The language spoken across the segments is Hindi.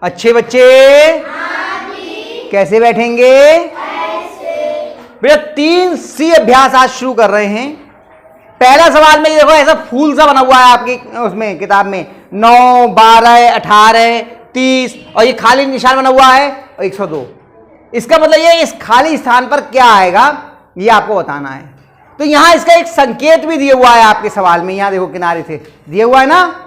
अच्छे बच्चे कैसे बैठेंगे? बेटा 3C अभ्यास आज शुरू कर रहे हैं। पहला सवाल में देखो ऐसा फूल सा बना हुआ है आपकी उसमें किताब में 9, 12, 18, 30 और ये खाली निशान बना हुआ है और 102। इसका मतलब ये इस खाली स्थान पर क्या आएगा ये आपको बताना है। तो यहां इसका एक संकेत भी दिया हुआ है आपके सवाल में, यहां देखो किनारे से दिया हुआ है ना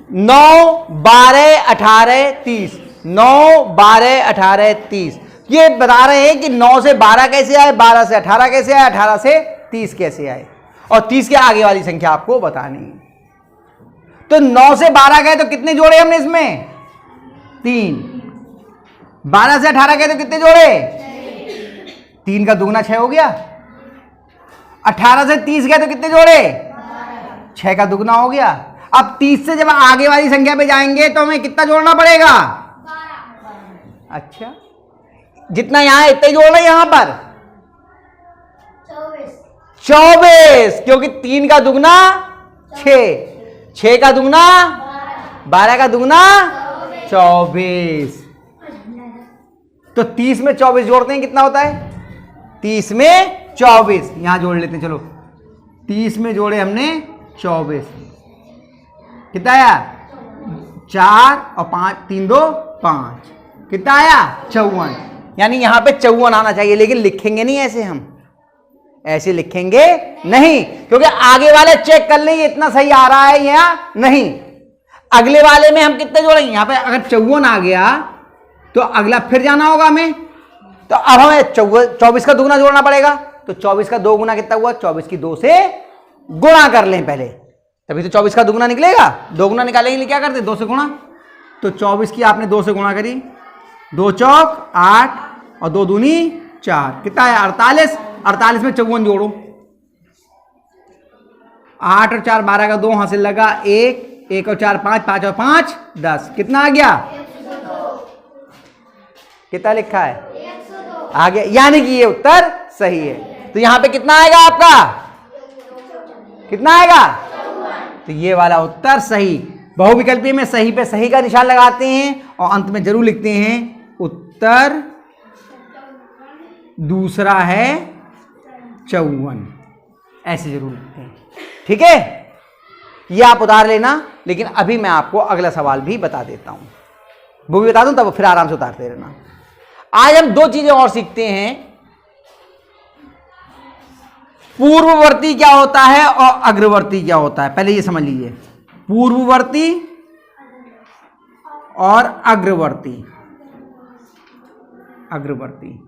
9, 12, 18, 30। 9, 12, 18, 30 ये बता रहे हैं कि 9 से 12 कैसे आए, 12 से 18 कैसे आए, 18 से 30 कैसे आए और 30 के आगे वाली संख्या आपको बतानी है। तो 9 से 12 गए तो कितने जोड़े हमने इसमें? 3। 12 से 18 गए तो कितने जोड़े? 3 का दुगना 6 हो गया। 18 से 30 गए तो कितने जोड़े? 6 का दुगना हो गया। अब 30 से जब आगे वाली संख्या पे जाएंगे तो हमें कितना जोड़ना पड़ेगा? 12। अच्छा जितना यहां इतना ही जोड़ना यहां पर 24 क्योंकि 3 का दुगना 6, 6 का दुगना 12 का दुगना 24। तो 30 में 24 जोड़ते हैं कितना होता है? 30 में 24 यहां जोड़ लेते हैं। चलो 30 में जोड़े हमने 24 कितना आया? 4 और 5 3 2 5 कितना आया? 54। यानी यहां पे 54 आना चाहिए, लेकिन लिखेंगे नहीं ऐसे, हम ऐसे लिखेंगे नहीं क्योंकि आगे वाले चेक कर लेंगे इतना सही आ रहा है या नहीं। अगले वाले में हम कितने जोड़ेंगे? यहां पे अगर 54 आ गया तो अगला फिर जाना होगा हमें, तो अब हमें 24 का दुगना जोड़ना पड़ेगा। तो 24 का 2 गुना कितना हुआ? 24 की 2 से गुणा कर लें पहले, तभी तो 24 का दुगना निकलेगा। 2 गुना निकालेंगे लिए क्या करते? 2 से गुणा। तो 24 की आपने 2 से गुणा करी, 2 चौक 8 और 2 दूनी 4 कितना है? 48। 48 में 54 जोड़ो, 8 और 4 12 का 2 हासिल लगा 1, 1 और 4 5, 5 और 5 10 कितना आ गया? कितना लिखा है? 102 आ गया, यानी कि ये उत्तर सही है। तो यहां पे कितना आएगा आपका? कितना आएगा? तो ये वाला उत्तर सही। बहुविकल्पीय में सही पे सही का निशान लगाते हैं और अंत में जरूर लिखते हैं उत्तर दूसरा है 54, ऐसे जरूर लिखते हैं। ठीक है, ये आप उतार लेना, लेकिन अभी मैं आपको अगला सवाल भी बता देता हूं, वो भी बता दूं तब फिर आराम से उतारते रहना। आज हम 2 चीजें और सीखते हैं, पूर्ववर्ती क्या होता है और अग्रवर्ती क्या होता है। पहले ये समझ लीजिए, पूर्ववर्ती और अग्रवर्ती। अग्रवर्ती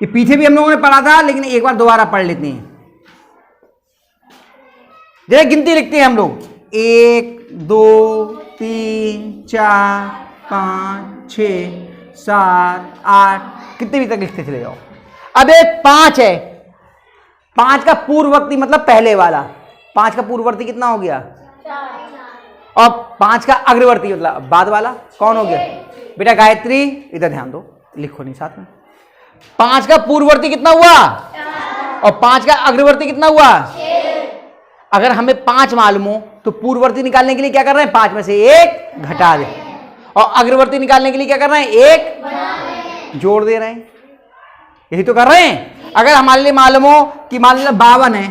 ये पीछे भी हम लोगों ने पढ़ा था, लेकिन एक बार दोबारा पढ़ लेते हैं। जरा गिनती लिखते हैं हम लोग, 1 2 3 4 5 6 7 8 कितने भी तक लिखते चले जाओ। अब एक 5 है, 5 का पूर्ववर्ती मतलब पहले वाला, 5 का पूर्ववर्ती कितना हो गया? 4। और 5 का अग्रवर्ती मतलब बाद वाला कौन हो गया? बेटा गायत्री इधर ध्यान दो, लिखो नहीं साथ में। 5 का पूर्ववर्ती कितना हुआ? 4। और 5 का अग्रवर्ती कितना हुआ? 6। अगर हमें 5 मालूम हो तो पूर्ववर्ती निकालने के लिए क्या कर रहे हैं? 5 में से 1 घटा दे, और अग्रवर्ती निकालने के लिए क्या कर रहे हैं? 1 जोड़ दे रहे हैं। यही तो कर रहे हैं। अगर हमारे लिए मालूम हो कि मान लीजिए 52 है,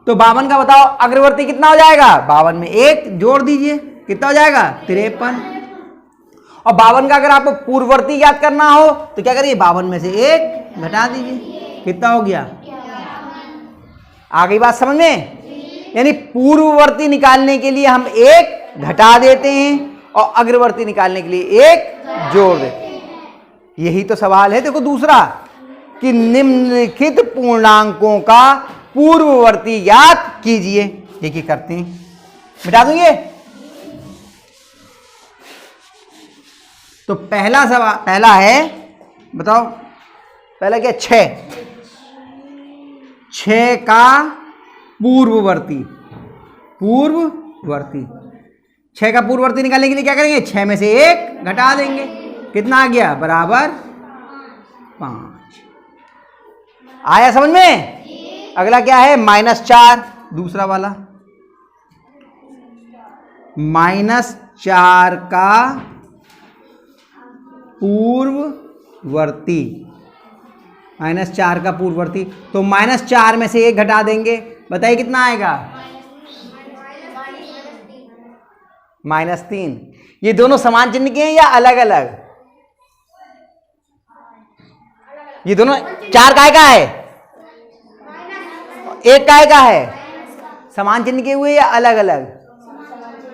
तो 52 का बताओ अग्रवर्ती कितना हो जाएगा? 52 में 1 जोड़ दीजिए, कितना हो जाएगा? 53। और 52 का अगर आपको पूर्ववर्ती याद करना हो तो क्या करिए? 52 में से 1 घटा दीजिए, कितना हो गया? आ गई बात समझ में? यानी पूर्ववर्ती निकालने के लिए हम 1 घटा देते हैं और अग्रवर्ती निकालने के लिए 1 जोड़ देते हैं। यही तो सवाल है। देखो दूसरा कि निम्नलिखित पूर्णांकों का पूर्ववर्ती ज्ञात कीजिए। देखिए करते हैं, मिटा दूंगे। तो पहला सवाल, पहला है बताओ, पहला क्या? 6 का पूर्ववर्ती, पूर्ववर्ती 6 का पूर्ववर्ती निकालने के लिए क्या करेंगे? 6 में से 1 घटा देंगे, कितना आ गया? बराबर 5। आया समझ में? अगला क्या है? -4, दूसरा वाला -4 का पूर्ववर्ती, -4 का पूर्ववर्ती, तो -4 में से 1 घटा देंगे, बताइए कितना आएगा? -3। ये दोनों समान चिन्ह के हैं या अलग अलग? ये दोनों 4 काय का है, 1 काय का है? समान चिन्ह के हुए या अलग अलग?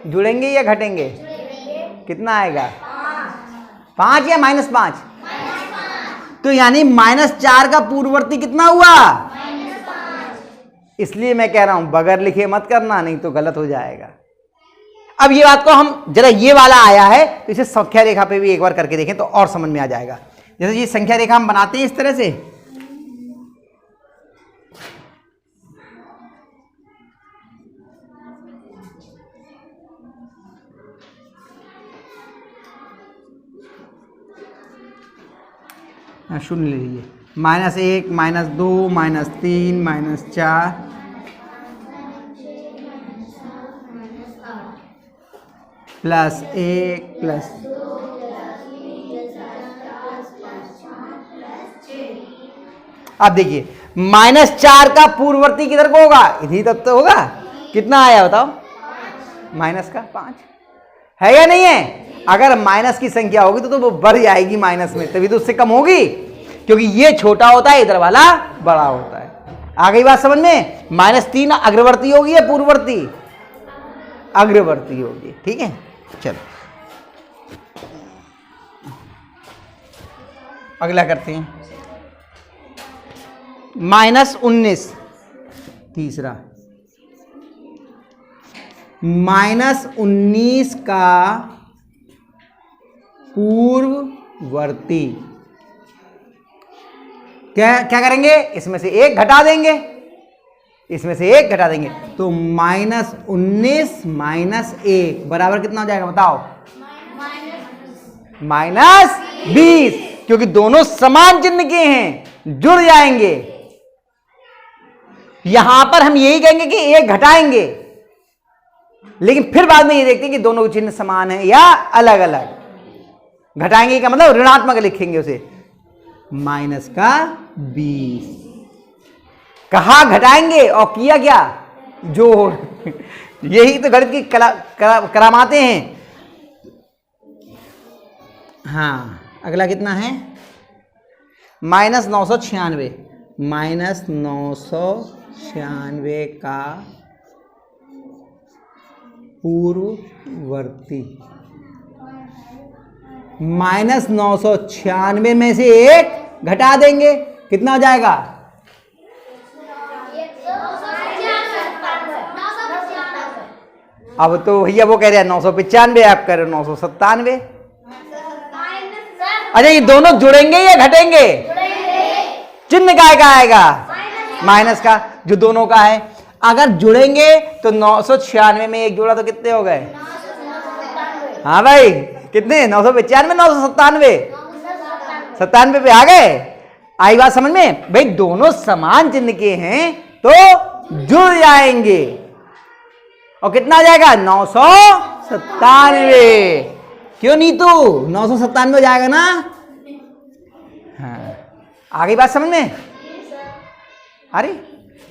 जुड़ेंगे या घटेंगे? कितना आएगा? 5 या -5? तो यानी -4 का पूर्ववर्ती कितना हुआ? इसलिए मैं कह रहा हूं बगैर लिखे मत करना, नहीं तो गलत हो जाएगा। अब ये बात को हम जरा, ये वाला आया है तो इसे संख्या रेखा पे भी एक बार करके देखें तो और समझ में आ जाएगा। जैसे ये संख्या रेखा हम बनाते हैं इस तरह से, शून्य ले लीजिए, -1, -2, -3, -4, +1 प्लस, अब देखिए -4 का पूर्ववर्ती किधर को होगा? इधर तक तो होगा। कितना आया बताओ? -5 है या नहीं है? अगर माइनस की संख्या होगी तो वो बढ़ जाएगी माइनस में, तभी तो उससे कम होगी, क्योंकि ये छोटा होता है, इधर वाला बड़ा होता है। आ गई बात समझ में? -3 अग्रवर्ती होगी या पूर्ववर्ती? अग्रवर्ती होगी, ठीक है। चलो अगला करते हैं, -19 तीसरा, -19 का पूर्ववर्ती, क्या क्या करेंगे? इसमें से 1 घटा देंगे, इसमें से 1 घटा देंगे, तो -19 -1 बराबर कितना हो जाएगा बताओ? -20, क्योंकि दोनों समान चिन्ह के हैं, जुड़ जाएंगे। यहां पर हम यही कहेंगे कि 1 घटाएंगे, लेकिन फिर बाद में ये देखते हैं कि दोनों चिन्ह समान है या अलग अलग। घटाएंगे का मतलब ऋणात्मक लिखेंगे उसे, -20 कहा घटाएंगे और किया क्या? जोड़। यही तो गणित की करामाते हैं। हाँ, अगला कितना है? -996, -996 का पूर्ववर्ती, -996 में से 1 घटा देंगे, कितना हो जाएगा? अब तो भैया वो कह रहे हैं 995, आप कह रहे हो 997। अच्छा, ये दोनों जुड़ेंगे या घटेंगे? चिन्ह काय का आएगा? माइनस का, जो दोनों का है। अगर जुड़ेंगे तो 996 में 1 जोड़ा तो कितने हो गए? हाँ भाई, कितने? 995, 997, 97 पे आ गए। आई बात समझ में? भाई दोनों समान चिन्ह के हैं तो जुड़ जाएंगे, और कितना आ जाएगा? 997। क्यों नीतू? 997 हो जाएगा ना? हाँ, आ गई बात समझ में? अरे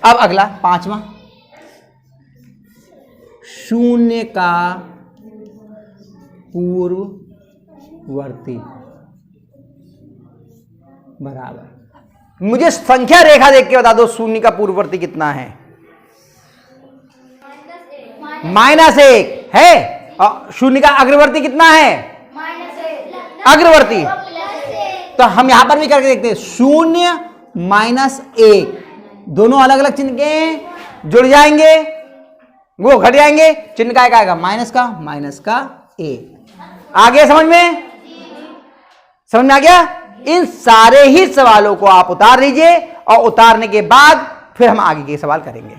अब अगला 5वां, 0 का पूर्ववर्ती बराबर, मुझे संख्या रेखा देख के बता दो 0 का पूर्ववर्ती कितना है? -1 है। और 0 का अग्रवर्ती कितना है? अग्रवर्ती, तो हम यहां पर भी करके देखते हैं। 0 -1 दोनों अलग अलग चिन्ह के, जुड़ जाएंगे, वो घट जाएंगे, चिन्ह का आएगा माइनस का, -1। आगे समझ में? समझ में आ गया? इन सारे ही सवालों को आप उतार लीजिए, और उतारने के बाद फिर हम आगे के सवाल करेंगे।